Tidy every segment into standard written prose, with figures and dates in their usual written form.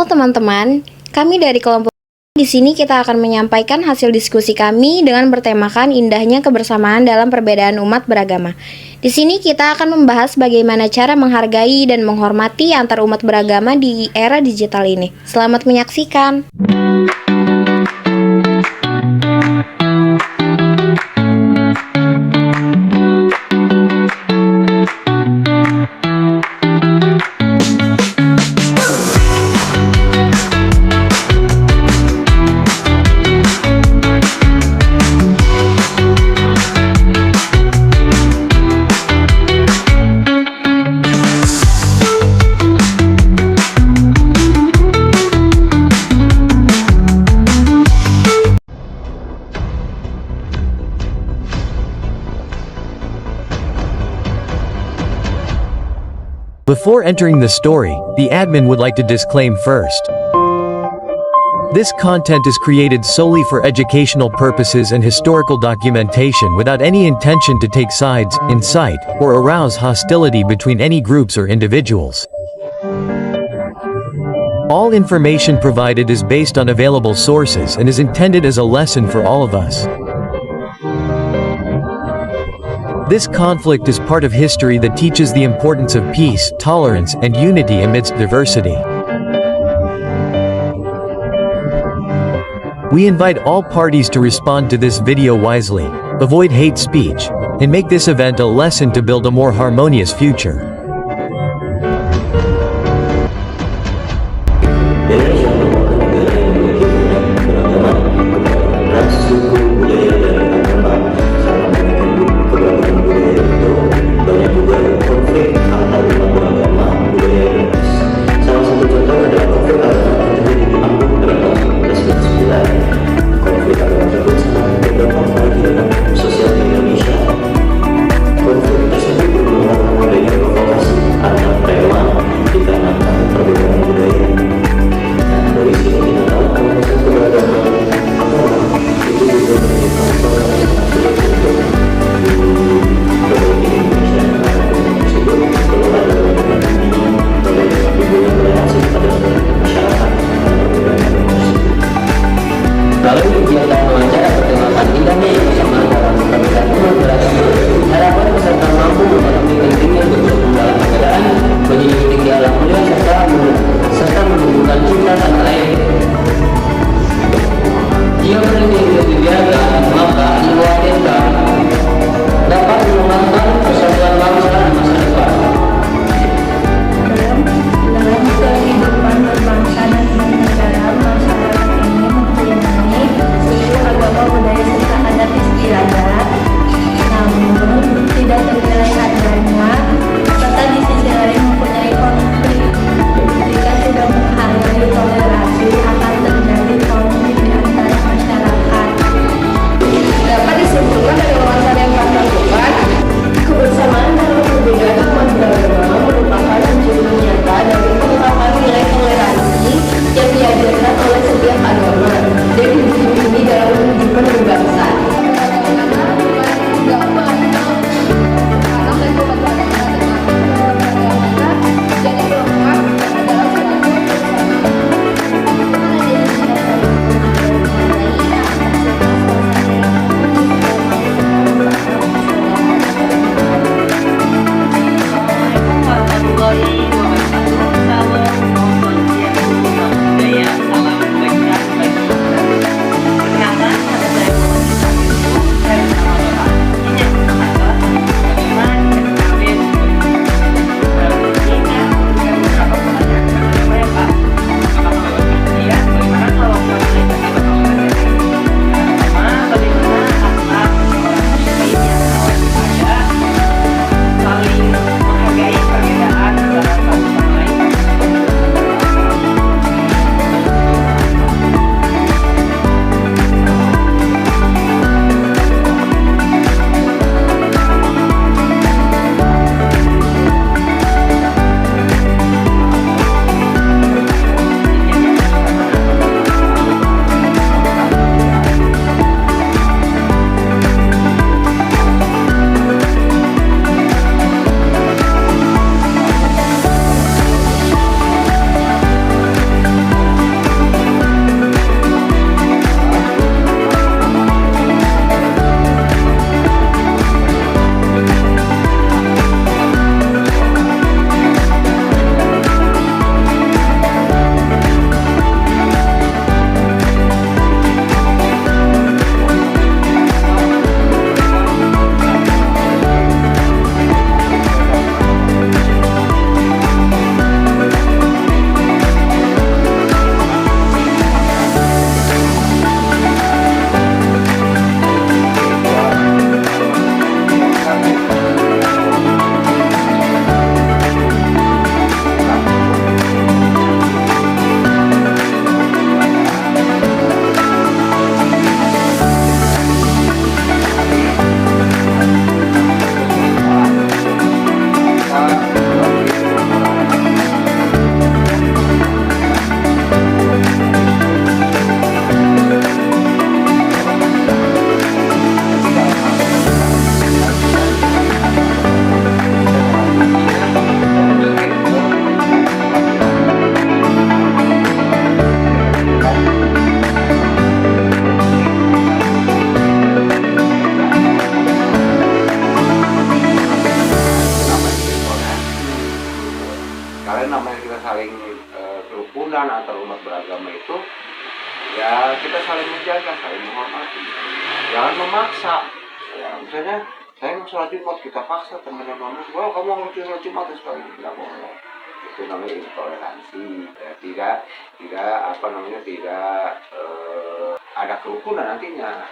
Halo teman-teman, kami dari kelompok di sini kita akan menyampaikan hasil diskusi kami dengan bertemakan indahnya kebersamaan dalam perbedaan umat beragama. Di sini kita akan membahas bagaimana cara menghargai dan menghormati antar umat beragama di era digital ini. Selamat menyaksikan. Before entering the story, the admin would like to disclaim first. This content is created solely for educational purposes and historical documentation without any intention to take sides, incite, or arouse hostility between any groups or individuals. All information provided is based on available sources and is intended as a lesson for all of us. This conflict is part of history that teaches the importance of peace, tolerance, and unity amidst diversity. We invite all parties to respond to this video wisely, avoid hate speech, and make this event a lesson to build a more harmonious future. ya kita saling menjaga, saling menghormati, jangan memaksa. Ya misalnya saya mau sholat Jumat, kita paksa temannya non muslim, oh kamu mau sholat Jumat terus kali nggak boleh. Itu namanya intoleransi. Ya, tidak apa namanya, tidak ada kerukunan nantinya,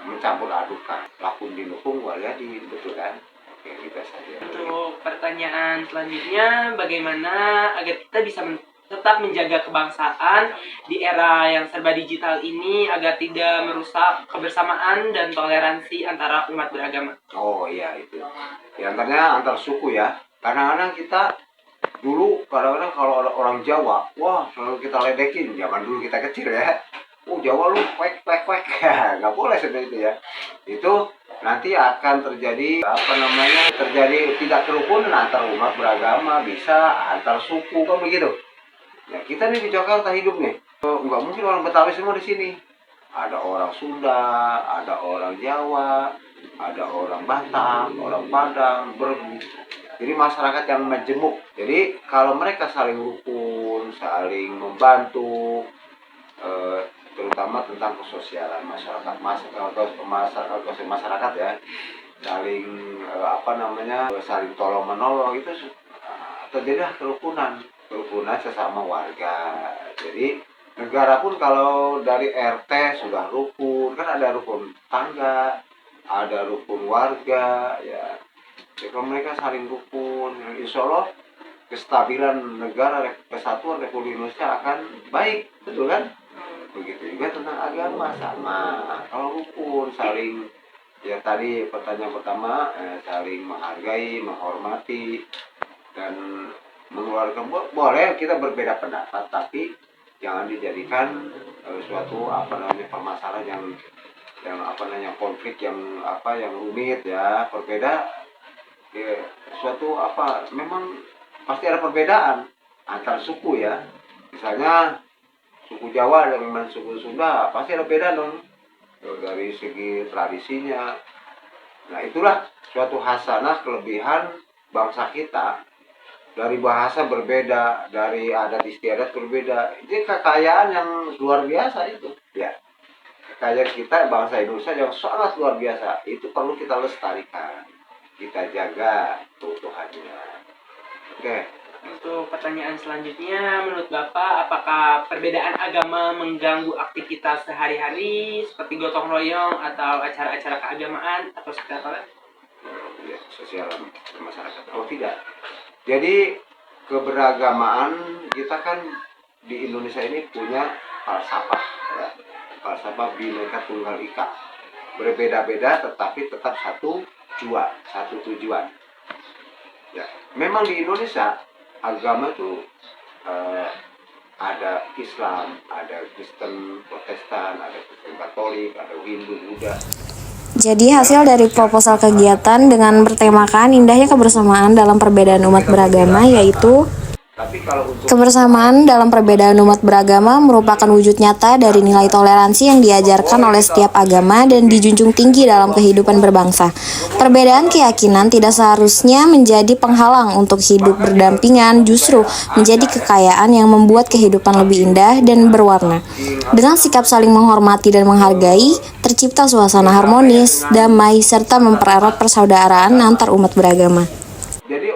mencampur adukan lakun dinukung walyadin, betul kan? Oke, kita saja. Untuk pertanyaan selanjutnya, bagaimana agar kita bisa tetap menjaga kebangsaan di era yang serba digital ini agar tidak merusak kebersamaan dan toleransi antara umat beragama? Oh iya itu. Di antaranya antar suku ya. Kadang-kadang kita dulu kadang-kadang kalau ada orang Jawa, wah selalu kita ledekin. Zaman dulu kita kecil ya. Oh Jawa lu kwek kwek kwek. Nggak boleh seperti itu ya. Itu nanti akan terjadi apa namanya, terjadi tidak kerukunan antar umat beragama, bisa antar suku kan begitu. Ya kita nih di Jakarta hidup nih, nggak mungkin orang Betawi semua di sini. Ada orang Sunda, ada orang Jawa, ada orang Batak, orang Padang, Bergu. Jadi masyarakat yang majemuk. Jadi kalau mereka saling rukun, saling membantu, terutama tentang kesosialan masyarakat, masyarakat ya, saling apa namanya, saling tolong menolong, itu terjadilah kerukunan sesama warga. Jadi negara pun kalau dari RT sudah rukun, kan ada rukun tangga, ada rukun warga ya. Jadi kalau mereka saling rukun, insya Allah kestabilan negara, kesatuan Republik Indonesia akan baik, betul kan? Begitu juga tentang agama sama. Kalau rukun saling, ya tadi pertanyaan pertama, saling menghargai, menghormati, dan mengeluarkan, boleh kita berbeda pendapat, tapi jangan dijadikan suatu apa namanya permasalahan yang apa namanya konflik, yang apa yang rumit ya. Berbeda ya, suatu apa, memang pasti ada perbedaan antar suku ya. Misalnya suku Jawa dengan suku Sunda pasti ada beda dong dari segi tradisinya. Nah itulah suatu hasanah kelebihan bangsa kita. Dari bahasa berbeda, dari adat istiadat berbeda. Ini kekayaan yang luar biasa itu. Ya, kekayaan kita bangsa Indonesia yang sangat luar biasa. Itu perlu kita lestarikan, kita jaga keutuhannya. Oke. Untuk pertanyaan selanjutnya, menurut Bapak, apakah perbedaan agama mengganggu aktivitas sehari-hari seperti gotong royong atau acara-acara keagamaan atau seperti apa? Ya, sosial masyarakat. Oh tidak. Jadi keberagamaan kita kan di Indonesia ini punya falsafah ya. Falsafah Bhinneka Tunggal Ika. Berbeda-beda tetapi tetap satu tujuan. Ya, memang di Indonesia agama itu ada Islam, ada Kristen Protestan, ada Kristen Katolik, ada Hindu, Buddha. Jadi hasil dari proposal kegiatan dengan bertemakan indahnya kebersamaan dalam perbedaan umat beragama, yaitu Tapi kalau untuk kebersamaan dalam perbedaan umat beragama merupakan wujud nyata dari nilai toleransi yang diajarkan oleh setiap agama dan dijunjung tinggi dalam kehidupan berbangsa. Perbedaan keyakinan tidak seharusnya menjadi penghalang untuk hidup berdampingan, justru menjadi kekayaan yang membuat kehidupan lebih indah dan berwarna. Dengan sikap saling menghormati dan menghargai, tercipta suasana harmonis, damai, serta mempererat persaudaraan antar umat beragama. jadi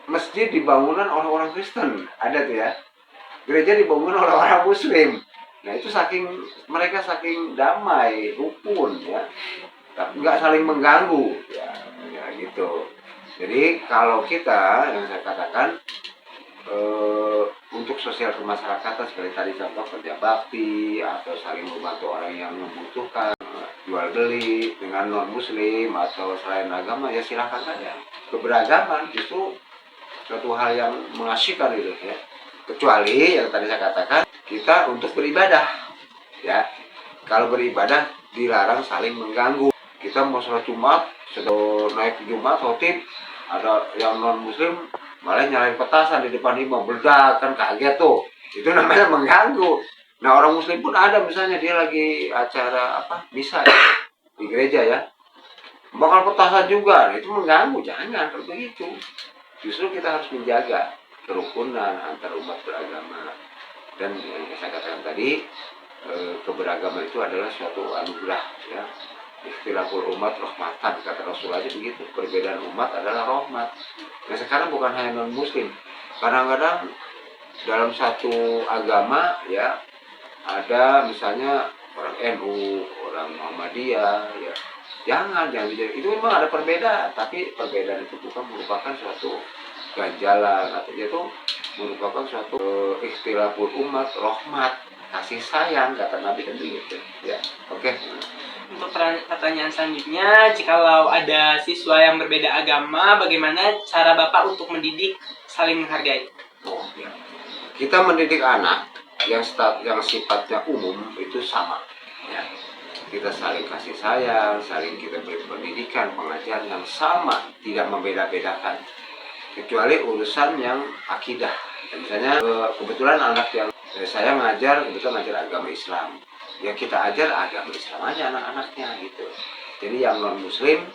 masjid dibangunan oleh orang Kristen, ada tuh ya. Gereja dibangun oleh orang Muslim. Nah itu mereka saking damai, rukun ya, tapi nggak saling mengganggu ya gitu. Jadi kalau kita, yang saya katakan, untuk sosial kemasyarakatan seperti tadi contoh kerja bakti atau saling membantu orang yang membutuhkan, jual beli dengan non Muslim atau selain agama, ya silahkan saja. Keberagaman justru suatu hal yang mengasyikkan itu ya. Kecuali yang tadi saya katakan, kita untuk beribadah ya. Kalau beribadah dilarang saling mengganggu. Kita mau sholat Jumat, sedang naik Jumat khotib, ada yang non Muslim malah nyalain petasan di depan imam, meledak, kan kaget tuh. Itu namanya mengganggu. Nah orang Muslim pun ada, misalnya dia lagi acara apa misa ya, di gereja ya, bakal petasan juga. Nah, itu mengganggu, jangan kalau begitu. Justru kita harus menjaga kerukunan antar umat beragama. Dan yang saya katakan tadi, keberagaman itu adalah suatu anugerah, ya. Ikhtilaful umat rahmatan, kata Rasul aja begitu. Perbedaan umat adalah rahmat. Nah sekarang bukan hanya non muslim, kadang-kadang dalam satu agama, ya, ada misalnya orang NU, orang Muhammadiyah, ya, jangan dijadikan itu. Memang ada perbedaan, tapi perbedaan itu bukan merupakan suatu ganjalan, atau itu merupakan suatu ikhtilaful umat rahmat, kasih sayang, kata Nabi kan begitu, ya. Oke. Untuk pertanyaan selanjutnya, jikalau ada siswa yang berbeda agama, bagaimana cara Bapak untuk mendidik saling menghargai? Oh, ya. Kita mendidik anak yang sifatnya umum itu sama, ya. Kita saling kasih sayang, saling kita beri pendidikan, pengajaran yang sama, tidak membeda-bedakan. Kecuali urusan yang akidah. Misalnya kebetulan anak yang saya kebetulan ngajar agama Islam. Ya kita ajar agama Islam aja anak-anaknya gitu. Jadi yang non muslim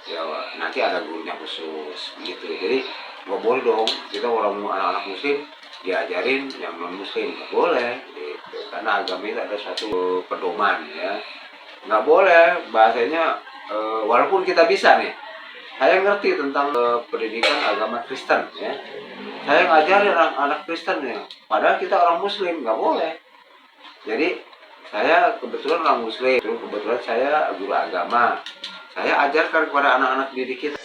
ya nanti ada gurunya khusus gitu. Jadi nggak boleh dong kita orang anak-anak muslim diajarin yang non muslim, nggak boleh gitu. Karena agama itu ada suatu pedoman, ya. Nggak boleh bahasanya walaupun kita bisa nih. Saya ngerti tentang pendidikan agama Kristen, ya. Saya ngajarin anak Kristen, ya. Padahal kita orang muslim, nggak boleh. Jadi saya kebetulan orang muslim, kebetulan saya guru agama. Saya ajarkan kepada anak-anak didik kita.